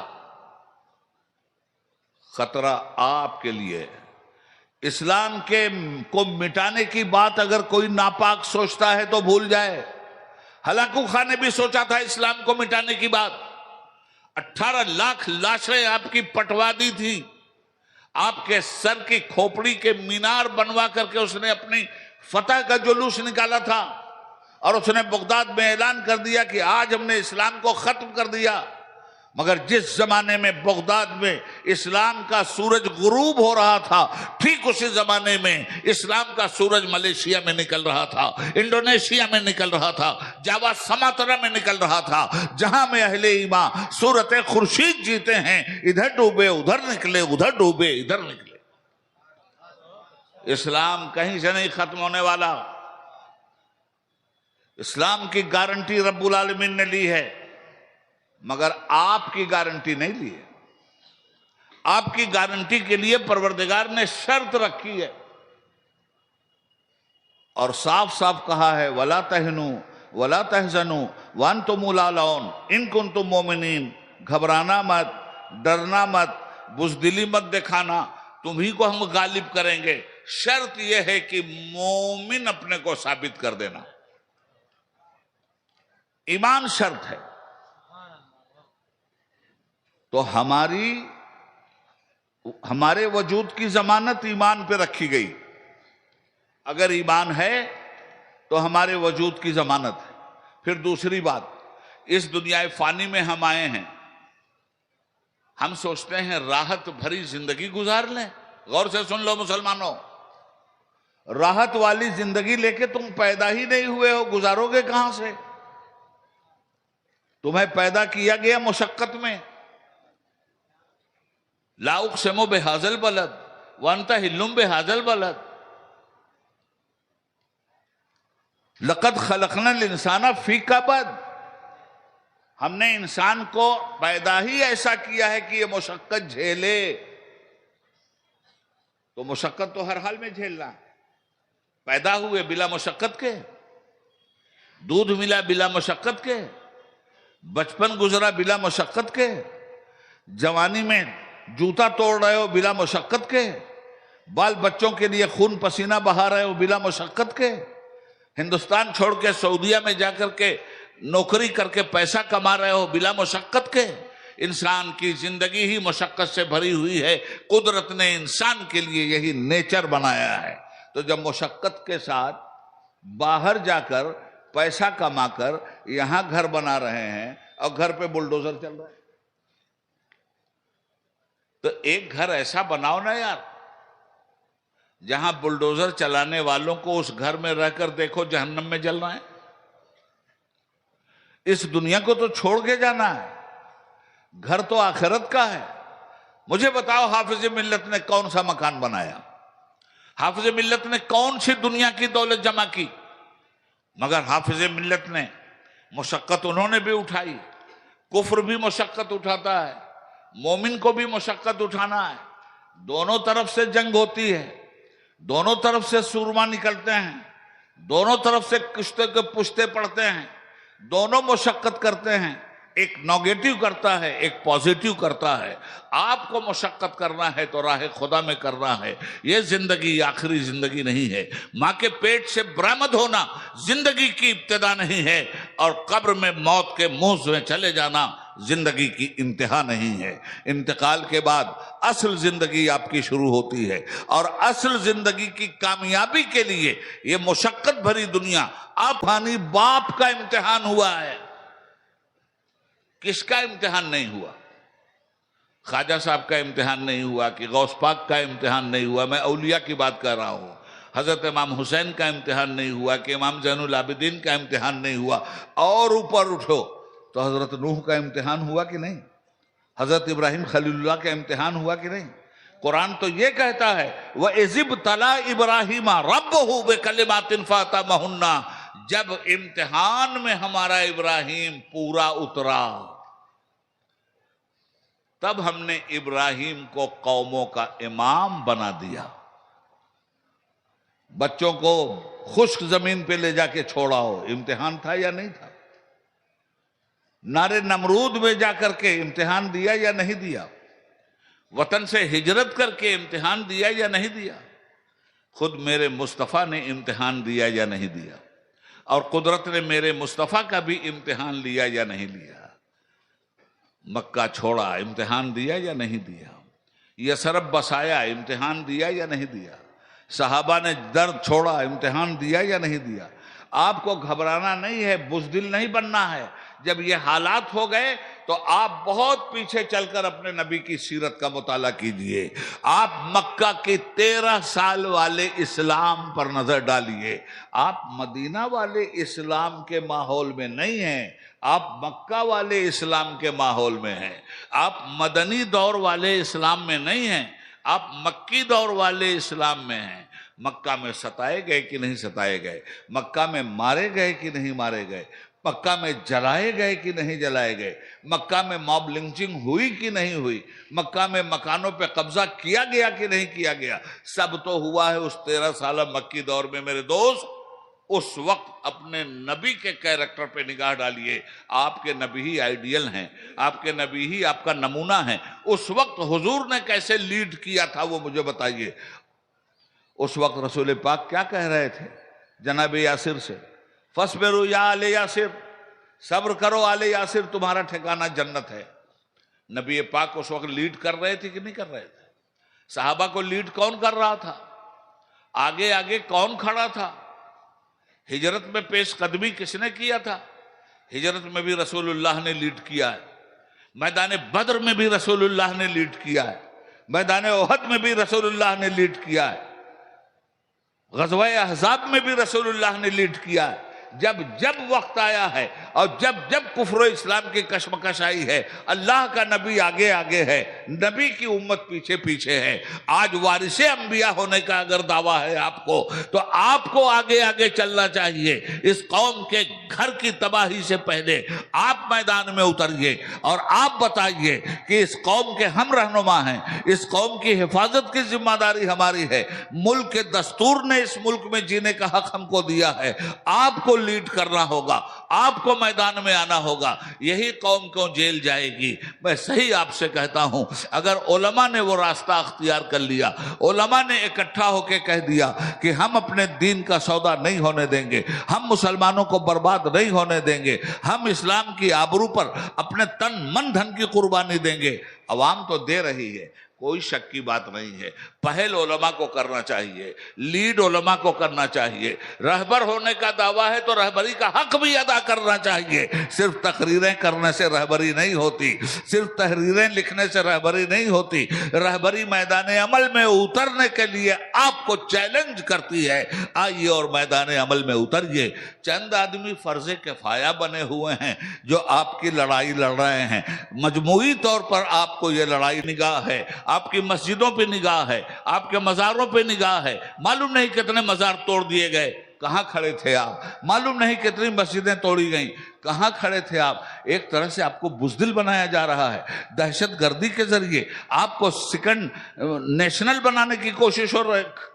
خطرہ آپ کے لیے ہے۔ اسلام کو مٹانے کی بات اگر کوئی ناپاک سوچتا ہے تو بھول جائے۔ ہلاکو خان نے بھی سوچا تھا اسلام کو مٹانے کی بات، 18 لاکھ لاشیں آپ کی پٹوا دی تھی، آپ کے سر کی کھوپڑی کے مینار بنوا کر کے اس نے اپنی فتح کا جلوس نکالا تھا، اور اس نے بغداد میں اعلان کر دیا کہ آج ہم نے اسلام کو ختم کر دیا۔ مگر جس زمانے میں بغداد میں اسلام کا سورج غروب ہو رہا تھا، ٹھیک اسی زمانے میں اسلام کا سورج ملیشیا میں نکل رہا تھا، انڈونیشیا میں نکل رہا تھا، جاوا سماترا میں نکل رہا تھا، جہاں میں اہل ایمان صورت خورشید جیتے ہیں، ادھر ڈوبے ادھر نکلے، ادھر ڈوبے ادھر نکلے۔ اسلام کہیں سے نہیں ختم ہونے والا۔ اسلام کی گارنٹی رب العالمین نے لی ہے، مگر آپ کی گارنٹی نہیں لی ہے۔ آپ کی گارنٹی کے لیے پروردگار نے شرط رکھی ہے، اور صاف صاف کہا ہے، وَلَا تَهْنُوا وَلَا تَحْزَنُوا وَأَنْتُمُ الْأَعْلَوْنَ إِن كُنتُم مُؤْمِنِينَ۔ گھبرانا مت، ڈرنا مت، بزدلی مت دکھانا، تمہیں کو ہم غالب کریں گے۔ شرط یہ ہے کہ مومن اپنے کو ثابت کر دینا، ایمان شرط ہے۔ تو ہمارے وجود کی ضمانت ایمان پہ رکھی گئی۔ اگر ایمان ہے تو ہمارے وجود کی ضمانت ہے۔ پھر دوسری بات، اس دنیا فانی میں ہم آئے ہیں، ہم سوچتے ہیں راحت بھری زندگی گزار لیں۔ غور سے سن لو مسلمانوں، راحت والی زندگی لے کے تم پیدا ہی نہیں ہوئے ہو، گزارو گے کہاں سے؟ تمہیں پیدا کیا گیا مشقت میں۔ لا اقسم بہذا البلد وانت حل بہذا البلد، لقد خلقنا الانسان فی کبد، ہم نے انسان کو پیدا ہی ایسا کیا ہے کہ یہ مشقت جھیلے۔ تو مشقت تو ہر حال میں جھیلنا ہے۔ پیدا ہوئے بلا مشقت کے، دودھ ملا بلا مشقت کے، بچپن گزرا بلا مشقت کے، جوانی میں جوتا توڑ رہے ہو بلا مشقت کے، بال بچوں کے لیے خون پسینہ بہا رہے ہو بلا مشقت کے، ہندوستان چھوڑ کے سعودیہ میں جا کر کے نوکری کر کے پیسہ کما رہے ہو بلا مشقت کے۔ انسان کی زندگی ہی مشقت سے بھری ہوئی ہے۔ قدرت نے انسان کے لیے یہی نیچر بنایا ہے۔ تو جب مشقت کے ساتھ باہر جا کر پیسہ کما کر یہاں گھر بنا رہے ہیں اور گھر پہ بلڈوزر چل رہا ہے، تو ایک گھر ایسا بناؤ نا یار جہاں بلڈوزر چلانے والوں کو اس گھر میں رہ کر دیکھو جہنم میں جل رہا ہے۔ اس دنیا کو تو چھوڑ کے جانا ہے، گھر تو آخرت کا ہے۔ مجھے بتاؤ حافظ ملت نے کون سا مکان بنایا؟ حافظ ملت نے کون سی دنیا کی دولت جمع کی؟ مگر حافظ ملت نے مشقت انہوں نے بھی اٹھائی۔ کفر بھی مشقت اٹھاتا ہے، مومن کو بھی مشقت اٹھانا ہے۔ دونوں طرف سے جنگ ہوتی ہے، دونوں طرف سے سورما نکلتے ہیں، دونوں طرف سے کشتے کے پشتے پڑتے ہیں، دونوں مشقت کرتے ہیں۔ ایک نیگیٹو کرتا ہے، ایک پازیٹو کرتا ہے۔ آپ کو مشقت کرنا ہے تو راہ خدا میں کرنا ہے۔ یہ زندگی آخری زندگی نہیں ہے۔ ماں کے پیٹ سے برآمد ہونا زندگی کی ابتدا نہیں ہے، اور قبر میں موت کے منہ میں چلے جانا زندگی کی انتہا نہیں ہے۔ انتقال کے بعد اصل زندگی آپ کی شروع ہوتی ہے، اور اصل زندگی کی کامیابی کے لیے یہ مشقت بھری دنیا آپ باپ کا امتحان ہوا ہے۔ کس کا امتحان نہیں ہوا؟ خواجہ صاحب کا امتحان نہیں ہوا کہ غوث پاک کا امتحان نہیں ہوا؟ میں اولیاء کی بات کر رہا ہوں۔ حضرت امام حسین کا امتحان نہیں ہوا کہ امام زین العابدین کا امتحان نہیں ہوا؟ اور اوپر اٹھو تو حضرت نوح کا امتحان ہوا کہ نہیں؟ حضرت ابراہیم خلیل اللہ کا امتحان ہوا کہ نہیں؟ قرآن تو یہ کہتا ہے وَإِذِ ابْتَلَىٰ إِبْرَاهِيمَ رَبُّهُ بِكَلِمَاتٍ فَأَتَمَّهُنَّ، جب امتحان میں ہمارا ابراہیم پورا اترا تب ہم نے ابراہیم کو قوموں کا امام بنا دیا۔ بچوں کو خشک زمین پہ لے جا کے چھوڑا ہو، امتحان تھا یا نہیں تھا؟ نارے نمرود میں جا کر کے امتحان دیا یا نہیں دیا؟ وطن سے ہجرت کر کے امتحان دیا یا نہیں دیا؟ خود میرے مصطفیٰ نے امتحان دیا یا نہیں دیا؟ اور قدرت نے میرے مصطفیٰ کا بھی امتحان لیا یا نہیں لیا؟ مکہ چھوڑا، امتحان دیا یا نہیں دیا؟ یثرب بسایا، امتحان دیا یا نہیں دیا؟ صحابہ نے درد چھوڑا، امتحان دیا یا نہیں دیا؟ آپ کو گھبرانا نہیں ہے، بزدل نہیں بننا ہے۔ جب یہ حالات ہو گئے تو آپ بہت پیچھے چل کر اپنے نبی کی سیرت کا مطالعہ کیجئے۔ آپ مکہ کے 13 سال والے اسلام پر نظر ڈالیے۔ آپ مدینہ والے اسلام کے ماحول میں نہیں ہیں، آپ مکہ والے اسلام کے ماحول میں ہیں۔ آپ مدنی دور والے اسلام میں نہیں ہیں، آپ مکی دور والے اسلام میں ہیں۔ مکہ میں ستائے گئے کہ نہیں ستائے گئے؟ مکہ میں مارے گئے کہ نہیں مارے گئے؟ مکہ میں جلائے گئے کہ نہیں جلائے گئے؟ مکہ میں موب لنچنگ ہوئی کہ نہیں ہوئی؟ مکہ میں مکانوں پہ قبضہ کیا گیا کہ نہیں کیا گیا؟ سب تو ہوا ہے اس 13 سالہ مکی دور میں میرے دوست۔ اس وقت اپنے نبی کے کیریکٹر پہ نگاہ ڈالیے۔ آپ کے نبی ہی آئیڈیل ہیں، آپ کے نبی ہی آپ کا نمونہ ہیں۔ اس وقت حضور نے کیسے لیڈ کیا تھا وہ مجھے بتائیے۔ اس وقت رسول پاک کیا کہہ رہے تھے جناب یاسر سے؟ فَاصْبِرُوا یا آلِ یاسر، صبر کرو آل یاسر، تمہارا ٹھکانہ جنت ہے۔ نبی پاک اس وقت لیڈ کر رہے تھے کہ نہیں کر رہے تھے؟ صحابہ کو لیڈ کون کر رہا تھا؟ آگے آگے کون کھڑا تھا؟ ہجرت میں پیش قدمی کس نے کیا تھا؟ ہجرت میں بھی رسول اللہ نے لیڈ کیا ہے، میدان بدر میں بھی رسول اللہ نے لیڈ کیا ہے، میدان احد میں بھی رسول اللہ نے لیڈ کیا ہے، غزوہ احزاب میں بھی رسول اللہ نے لیڈ کیا ہے۔ جب جب وقت آیا ہے اور جب جب کفر و اسلام کی کشمکش آئی ہے، اللہ کا نبی آگے آگے ہے، نبی کی امت پیچھے پیچھے ہے۔ آج وارث انبیاء ہونے کا اگر دعویٰ ہے آپ کو، تو آپ کو آگے آگے چلنا چاہیے۔ اس قوم کے گھر کی تباہی سے پہلے آپ میدان میں اتریے اور آپ بتائیے کہ اس قوم کے ہم رہنما ہیں، اس قوم کی حفاظت کی ذمہ داری ہماری ہے، ملک کے دستور نے اس ملک میں جینے کا حق ہم کو دیا ہے، آپ کو لیڈ کرنا ہوگا، آپ کو میدان میں آنا ہوگا۔ یہی قوم کیوں جیل جائے گی؟ میں صحیح آپ سے کہتا ہوں، اگر علماء نے وہ راستہ اختیار کر لیا، علماء نے اکٹھا ہو کے کہہ دیا کہ ہم اپنے دین کا سودا نہیں ہونے دیں گے، ہم مسلمانوں کو برباد نہیں ہونے دیں گے، ہم اسلام کی آبرو پر اپنے تن من دھن کی قربانی دیں گے، عوام تو دے رہی ہے، کوئی شک کی بات نہیں ہے۔ پہل علماء کو کرنا چاہیے، لیڈ علماء کو کرنا چاہیے۔ رہبر ہونے کا دعویٰ ہے تو رہبری کا حق بھی ادا کرنا چاہیے۔ صرف تقریریں کرنے سے رہبری نہیں ہوتی، صرف تحریریں لکھنے سے رہبری نہیں ہوتی۔ رہبری میدان عمل میں اترنے کے لیے آپ کو چیلنج کرتی ہے، آئیے اور میدان عمل میں اتریے۔ چند آدمی فرض کفایہ بنے ہوئے ہیں جو آپ کی لڑائی لڑ رہے ہیں، مجموعی طور پر آپ کو یہ لڑائی نگاہ ہے، آپ کی مسجدوں پہ نگاہ ہے، آپ کے مزاروں پہ نگاہ ہے۔ معلوم نہیں کتنے مزار توڑ دیے گئے، کہاں کھڑے تھے آپ؟ معلوم نہیں کتنی مسجدیں توڑی گئیں، کہاں کھڑے تھے آپ؟ ایک طرح سے آپ کو بزدل بنایا جا رہا ہے، دہشت گردی کے ذریعے آپ کو سیکنڈ نیشنل بنانے کی کوشش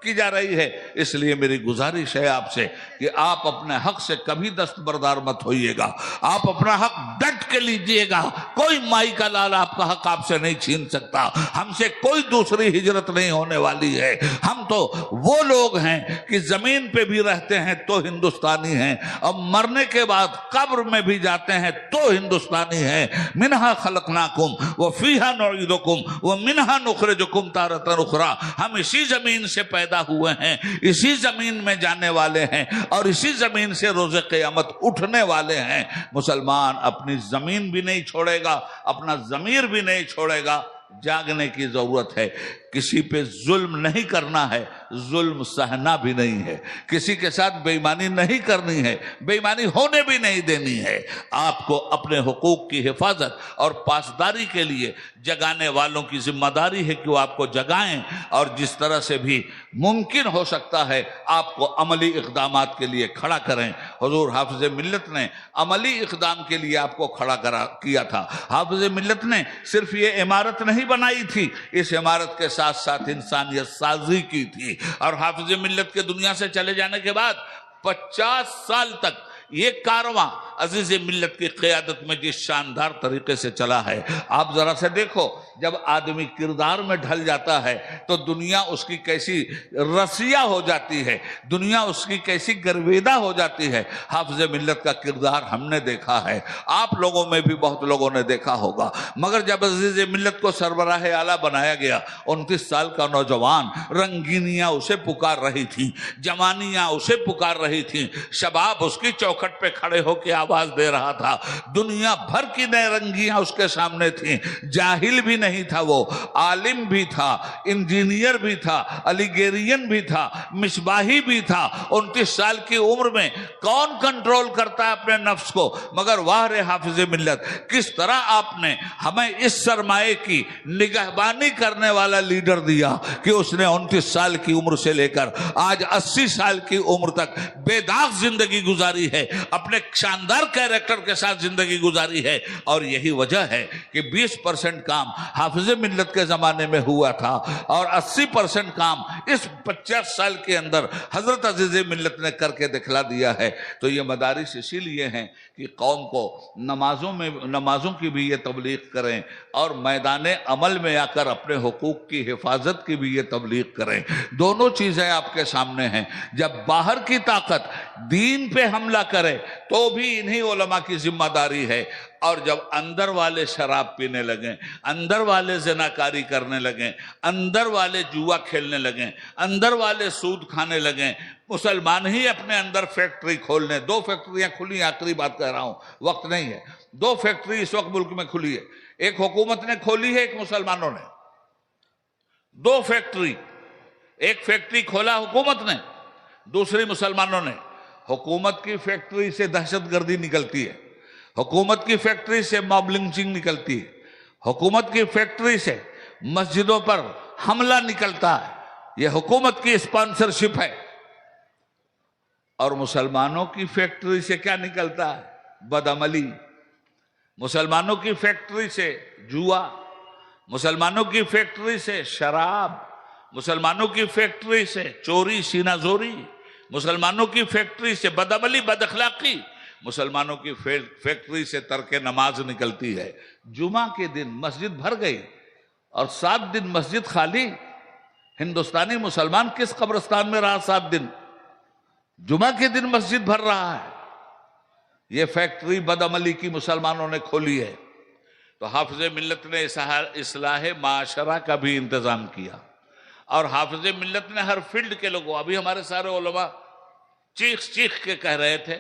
کی جا رہی ہے۔ اس لیے میری گزارش ہے آپ سے کہ آپ اپنے حق سے کبھی دستبردار مت ہوئیے گا، آپ اپنا حق ڈٹ کے لیجئے گا۔ کوئی مائی کا لال آپ کا حق آپ سے نہیں چھین سکتا، ہم سے کوئی دوسری ہجرت نہیں ہونے والی ہے۔ ہم تو وہ لوگ ہیں کہ زمین پہ بھی رہتے ہیں تو ہندوستانی ہیں، اور مرنے کے بعد قبر میں بھی جاتے ہیں تو ہندوستانی ہیں۔ منہا خلقناکم وفیہا نعیدکم ومنہا نخرجکم تارۃ اخری۔ ہم اسی زمین سے پیدا ہوئے ہیں، اسی زمین میں جانے والے ہیں، اور اسی زمین سے روز قیامت اٹھنے والے ہیں۔ مسلمان اپنی زمین بھی نہیں چھوڑے گا، اپنا ضمیر بھی نہیں چھوڑے گا۔ جاگنے کی ضرورت ہے، کسی پہ ظلم نہیں کرنا ہے، ظلم سہنا بھی نہیں ہے، کسی کے ساتھ بے ایمانی نہیں کرنی ہے، بے ایمانی ہونے بھی نہیں دینی ہے۔ آپ کو اپنے حقوق کی حفاظت اور پاسداری کے لیے جگانے والوں کی ذمہ داری ہے کہ وہ آپ کو جگائیں، اور جس طرح سے بھی ممکن ہو سکتا ہے آپ کو عملی اقدامات کے لیے کھڑا کریں۔ حضور حافظ ملت نے عملی اقدام کے لیے آپ کو کھڑا کیا تھا۔ حافظ ملت نے صرف یہ عمارت نہیں بنائی تھی، اس عمارت کے ساتھ ساتھ انسانیت سازی کی تھی۔ اور حافظ ملت کے دنیا سے چلے جانے کے بعد 50 سال تک یہ کارواں عزیز ملت کی قیادت میں جس شاندار طریقے سے چلا ہے، آپ ذرا سے دیکھو، جب آدمی کردار میں ڈھل جاتا ہے تو دنیا اس کی کیسی رسیہ ہو جاتی ہے، دنیا اس کی کیسی گرویدہ ہو جاتی ہے۔ حافظ ملت کا کردار ہم نے دیکھا ہے، آپ لوگوں میں بھی بہت لوگوں نے دیکھا ہوگا۔ مگر جب عزیز ملت کو سربراہ اعلیٰ بنایا گیا، 29 سال کا نوجوان، رنگینیاں اسے پکار رہی تھیں، جوانیاں اسے پکار رہی تھیں، شباب اس کی چوکھٹ پہ کھڑے ہو کے آواز دے رہا تھا، دنیا بھر کی نئے رنگیاں اس کے سامنے تھیں۔ جاہل بھی نہیں تھا، وہ عالم بھی تھا، انجینئر بھی تھا، الیگیرین بھی تھا، مصباحی بھی تھا۔ 29 سال کی عمر میں کون کنٹرول کرتا ہے اپنے نفس کو؟ مگر واہ رے حافظ ملت، کس طرح آپ نے ہمیں اس سرمایے کی نگہبانی کرنے والا لیڈر دیا کہ اس نے 29 سال کی عمر سے لے کر آج 80 سال کی عمر تک بے داغ زندگی گزاری ہے، اپنے شاندار کیریکٹر کے ساتھ زندگی گزاری ہے۔ اور یہی وجہ ہے کہ 20% کام حافظ ملت کے زمانے میں ہوا تھا اور 80% کام اس 50 سال کے اندر حضرت عزیز ملت نے کر کے دکھلا دیا ہے۔ تو یہ مدارس اسی لیے ہیں کہ قوم کو نمازوں کی بھی یہ تبلیغ کریں، اور میدان عمل میں آ کر اپنے حقوق کی حفاظت کی بھی یہ تبلیغ کریں۔ دونوں چیزیں آپ کے سامنے ہیں۔ جب باہر کی طاقت دین پہ حملہ کرے تو بھی انہی علماء کی ذمہ داری ہے. اور جب اندر والے شراب پینے لگیں، اندر والے زناکاری کرنے لگیں، اندر والے جوا کھیلنے لگیں، اندر والے سود کھانے لگیں، مسلمان ہی اپنے اندر فیکٹری کھولنے، 2 فیکٹریاں کھلی ہیں، آخری بات کہہ رہا ہوں، وقت نہیں ہے. 2 فیکٹری اس وقت ملک میں کھلی ہے، ایک حکومت نے کھولی ہے، ایک مسلمانوں نے. 2 فیکٹری، ایک فیکٹری کھولا حکومت نے، دوسری مسلمانوں نے. حکومت کی فیکٹری سے دہشت گردی نکلتی ہے، حکومت کی فیکٹری سے موب لنچنگ نکلتی ہے، حکومت کی فیکٹری سے مسجدوں پر حملہ نکلتا ہے. یہ حکومت کی اسپانسرشپ ہے. اور مسلمانوں کی فیکٹری سے کیا نکلتا ہے؟ بدعملی. مسلمانوں کی فیکٹری سے جوا، مسلمانوں کی فیکٹری سے شراب، مسلمانوں کی فیکٹری سے چوری سینہ زوری، مسلمانوں کی فیکٹری سے بدعملی بد اخلاقی، مسلمانوں کی فیکٹری سے ترک نماز نکلتی ہے. جمعہ کے دن مسجد بھر گئی اور 7 دن مسجد خالی. ہندوستانی مسلمان کس قبرستان میں رہا 7 دن؟ جمعہ کے دن مسجد بھر رہا ہے. یہ فیکٹری بدعملی کی مسلمانوں نے کھولی ہے. تو حافظ ملت نے اصلاح معاشرہ کا بھی انتظام کیا، اور حافظ ملت نے ہر فیلڈ کے لوگوں، ابھی ہمارے سارے علماء چیخ کے کہہ رہے تھے،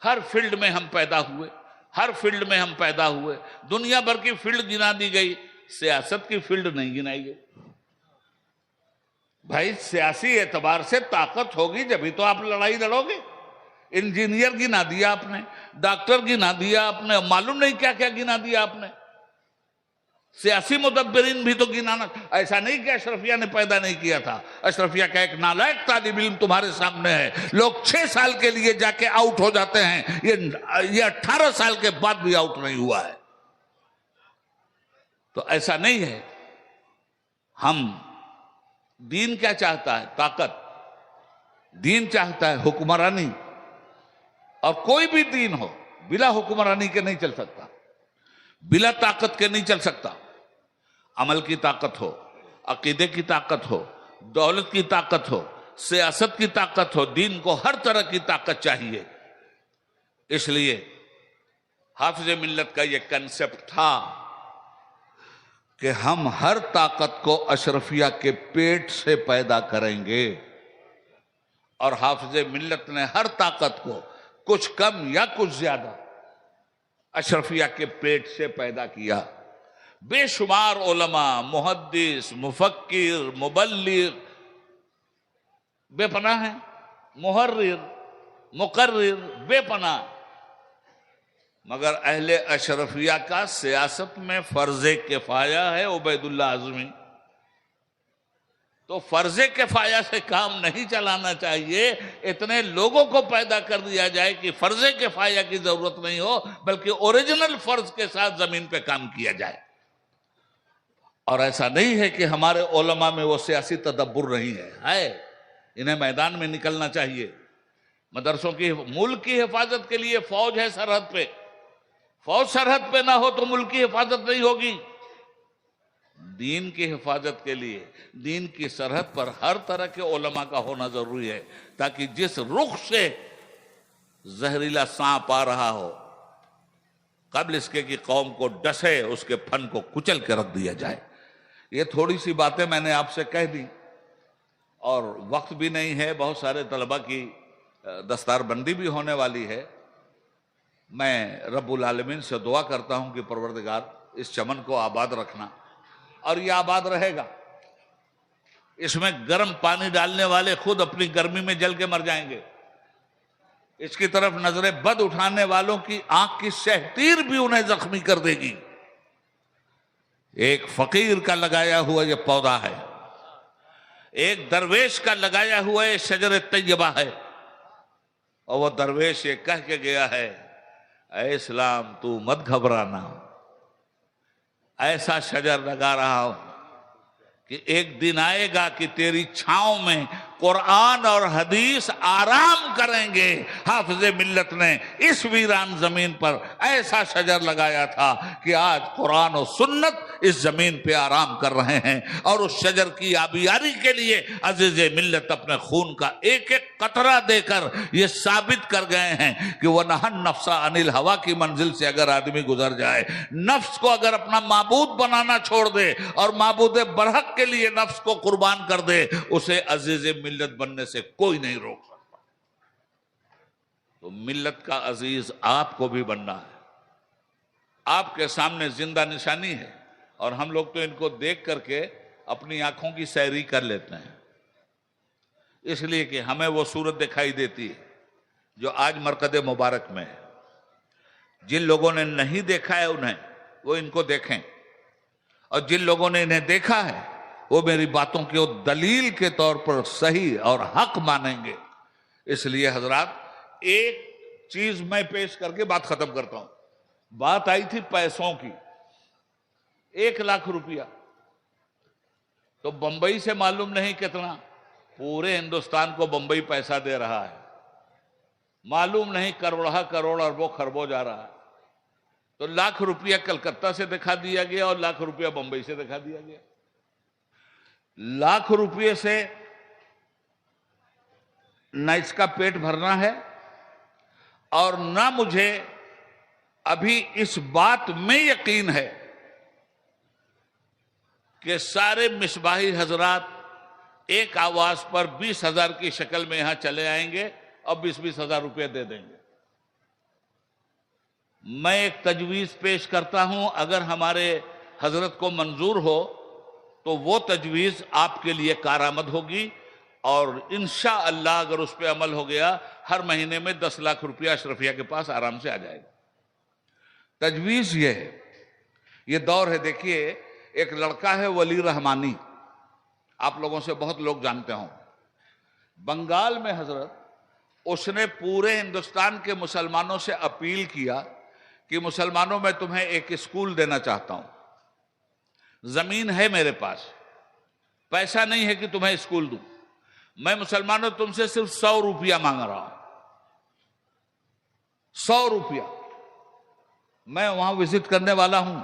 ہر فیلڈ میں ہم پیدا ہوئے، ہر فیلڈ میں ہم پیدا ہوئے. دنیا بھر کی فیلڈ گنا دی گئی، سیاست کی فیلڈ نہیں گنائی گئی. بھائی سیاسی اعتبار سے طاقت ہوگی جبھی تو آپ لڑائی لڑو گے. انجینئر گنا دیا آپ نے، ڈاکٹر گنا دیا آپ نے، معلوم نہیں کیا کیا گنا دیا آپ نے. سیاسی مدبرین بھی تو گنانا. ایسا نہیں کہ اشرفیہ نے پیدا نہیں کیا تھا. اشرفیہ کا ایک نالائق طالب علم تمہارے سامنے ہے، لوگ 6 سال کے لیے جا کے آؤٹ ہو جاتے ہیں، یہ 18 سال کے بعد بھی آؤٹ نہیں ہوا ہے. تو ایسا نہیں ہے. ہم دین کیا چاہتا ہے؟ طاقت. دین چاہتا ہے حکمرانی، اور کوئی بھی دین ہو بلا حکمرانی کے نہیں چل سکتا، بلا طاقت کے نہیں چل سکتا. عمل کی طاقت ہو، عقیدے کی طاقت ہو، دولت کی طاقت ہو، سیاست کی طاقت ہو، دین کو ہر طرح کی طاقت چاہیے. اس لیے حافظ ملت کا یہ کنسپٹ تھا کہ ہم ہر طاقت کو اشرفیہ کے پیٹ سے پیدا کریں گے. اور حافظ ملت نے ہر طاقت کو کچھ کم یا کچھ زیادہ اشرفیہ کے پیٹ سے پیدا کیا. بے شمار علماء، محدث، مفکر، مبلغ بے پناہ ہیں، محرر، مقرر بے پناہ. مگر اہل اشرفیہ کا سیاست میں فرض کفایہ ہے عبید اللہ اعظمی. تو فرض کفایہ سے کام نہیں چلانا چاہیے. اتنے لوگوں کو پیدا کر دیا جائے کہ فرض کفایہ کی ضرورت نہیں ہو، بلکہ اوریجنل فرض کے ساتھ زمین پہ کام کیا جائے. اور ایسا نہیں ہے کہ ہمارے علماء میں وہ سیاسی تدبر نہیں ہے. انہیں میدان میں نکلنا چاہیے. مدرسوں کی، ملک کی حفاظت کے لیے فوج ہے سرحد پہ. فوج سرحد پہ نہ ہو تو ملک کی حفاظت نہیں ہوگی. دین کی حفاظت کے لیے دین کی سرحد پر ہر طرح کے علماء کا ہونا ضروری ہے، تاکہ جس رخ سے زہریلا سانپ آ رہا ہو، قبل اس کے کہ قوم کو ڈسے، اس کے پھن کو کچل کے رکھ دیا جائے. یہ تھوڑی سی باتیں میں نے آپ سے کہہ دی، اور وقت بھی نہیں ہے. بہت سارے طلباء کی دستار بندی بھی ہونے والی ہے. میں رب العالمین سے دعا کرتا ہوں کہ پروردگار اس چمن کو آباد رکھنا، اور یہ آباد رہے گا. اس میں گرم پانی ڈالنے والے خود اپنی گرمی میں جل کے مر جائیں گے. اس کی طرف نظر بد اٹھانے والوں کی آنکھ کی شہتیر بھی انہیں زخمی کر دے گی. ایک فقیر کا لگایا ہوا یہ پودا ہے، ایک درویش کا لگایا ہوا یہ شجر طیبہ ہے، اور وہ درویش یہ کہہ کے گیا ہے، اے اسلام تو مت گھبرانا، ایسا شجر لگا رہا ہوں کہ ایک دن آئے گا کہ تیری چھاؤں میں قرآن اور حدیث آرام کریں گے. حافظ ملت نے اس ویران زمین پر ایسا شجر لگایا تھا کہ آج قرآن و سنت اس زمین پہ آرام کر رہے ہیں. اور اس شجر کی آبیاری کے لیے عزیز ملت اپنے خون کا ایک ایک قطرہ دے کر یہ ثابت کر گئے ہیں کہ وَنَهَا النَّفْسَ عَنِ الْهَوَىٰ کی منزل سے اگر آدمی گزر جائے, نفس کو اگر اپنا معبود بنانا چھوڑ دے اور معبود برحق کے لیے نفس کو قربان کر دے, اسے عزیز ملت بننے سے کوئی نہیں روک سکتا. تو ملت کا عزیز آپ کو بھی بننا ہے. آپ کے سامنے زندہ نشانی ہے, اور ہم لوگ تو ان کو دیکھ کر کے اپنی آنکھوں کی سیری کر لیتے ہیں, اس لیے کہ ہمیں وہ صورت دکھائی دیتی ہے جو آج مرقد مبارک میں ہے. جن لوگوں نے نہیں دیکھا ہے انہیں, وہ ان کو دیکھیں, اور جن لوگوں نے انہیں دیکھا ہے وہ میری باتوں کی دلیل کے طور پر صحیح اور حق مانیں گے. اس لیے حضرات ایک چیز میں پیش کر کے بات ختم کرتا ہوں. بات آئی تھی پیسوں کی, 1,00,000 روپیہ تو بمبئی سے معلوم نہیں کتنا, پورے ہندوستان کو بمبئی پیسہ دے رہا ہے, معلوم نہیں کروڑہ کروڑ اربوں خربوں جا رہا ہے. تو 1,00,000 روپیہ کلکتہ سے دکھا دیا گیا اور 1,00,000 روپیہ بمبئی سے دکھا دیا گیا. 1,00,000 روپیے سے نہ اس کا پیٹ بھرنا ہے, اور نہ مجھے ابھی اس بات میں یقین ہے کہ سارے مصباحی حضرات ایک آواز پر 20,000 کی شکل میں یہاں چلے آئیں گے اور 20,000 روپے دے دیں گے. میں ایک تجویز پیش کرتا ہوں, اگر ہمارے حضرت کو منظور ہو تو وہ تجویز آپ کے لیے کارآمد ہوگی, اور انشاءاللہ اگر اس پہ عمل ہو گیا ہر مہینے میں 10,00,000 روپیہ اشرفیہ کے پاس آرام سے آ جائے گا. تجویز یہ ہے, یہ دور ہے. دیکھیے ایک لڑکا ہے ولی رحمانی, آپ لوگوں سے بہت لوگ جانتے ہوں, بنگال میں حضرت, اس نے پورے ہندوستان کے مسلمانوں سے اپیل کیا کہ مسلمانوں میں تمہیں ایک اسکول دینا چاہتا ہوں, زمین ہے میرے پاس, پیسہ نہیں ہے کہ تمہیں اسکول دوں, میں مسلمانوں تم سے صرف 100 روپیہ مانگ رہا ہوں, 100 روپیہ. میں وہاں وزٹ کرنے والا ہوں.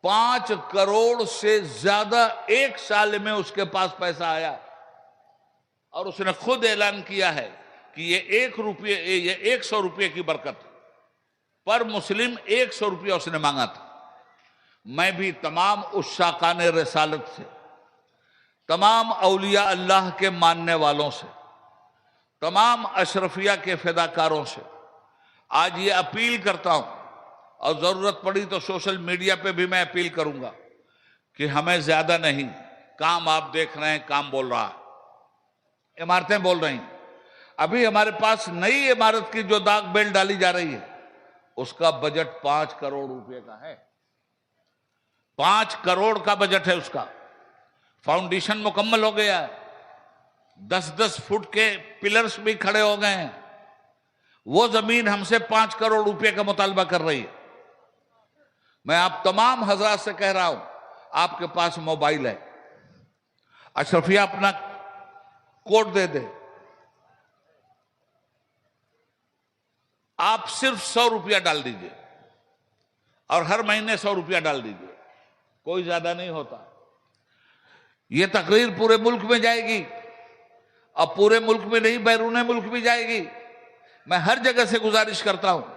5 کروڑ سے زیادہ ایک سال میں اس کے پاس پیسہ آیا, اور اس نے خود اعلان کیا ہے کہ یہ 100 روپے کی برکت پر مسلم 100 روپیہ اس نے مانگا تھا. میں بھی تمام عشاقان رسالت سے, تمام اولیاء اللہ کے ماننے والوں سے, تمام اشرفیہ کے فداکاروں سے آج یہ اپیل کرتا ہوں, اور ضرورت پڑی تو سوشل میڈیا پہ بھی میں اپیل کروں گا کہ ہمیں زیادہ نہیں, کام آپ دیکھ رہے ہیں, کام بول رہا ہے, عمارتیں بول رہی ہیں. ابھی ہمارے پاس نئی عمارت کی جو داغ بیل ڈالی جا رہی ہے اس کا بجٹ 5 کروڑ روپے کا ہے. 5 کروڑ کا بجٹ ہے اس کا. فاؤنڈیشن مکمل ہو گیا ہے, 10-10 فٹ کے پلرز بھی کھڑے ہو گئے ہیں. وہ زمین ہم سے 5 کروڑ روپے کا مطالبہ کر رہی ہے. میں آپ تمام حضرات سے کہہ رہا ہوں, آپ کے پاس موبائل ہے, اشرفیہ اپنا کوڈ دے دے, آپ صرف 100 روپیہ ڈال دیجئے, اور ہر مہینے 100 روپیہ ڈال دیجئے, کوئی زیادہ نہیں ہوتا. یہ تقریر پورے ملک میں جائے گی, اب پورے ملک میں نہیں بیرون ملک بھی جائے گی. میں ہر جگہ سے گزارش کرتا ہوں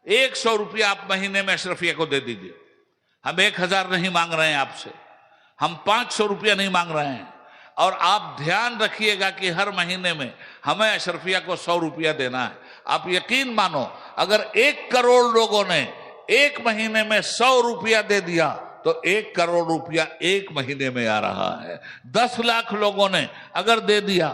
100 روپیہ آپ مہینے میں اشرفیہ کو دے دیجئے. ہم 1,000 نہیں مانگ رہے ہیں آپ سے, ہم 500 روپیہ نہیں مانگ رہے ہیں. اور آپ دھیان رکھیے گا کہ ہر مہینے میں ہمیں اشرفیہ کو 100 روپیہ دینا ہے. آپ یقین مانو, اگر 1 کروڑ لوگوں نے ایک مہینے میں 100 روپیہ دے دیا تو 1 کروڑ روپیہ ایک مہینے میں آ رہا ہے. 10 لاکھ لوگوں نے اگر دے دیا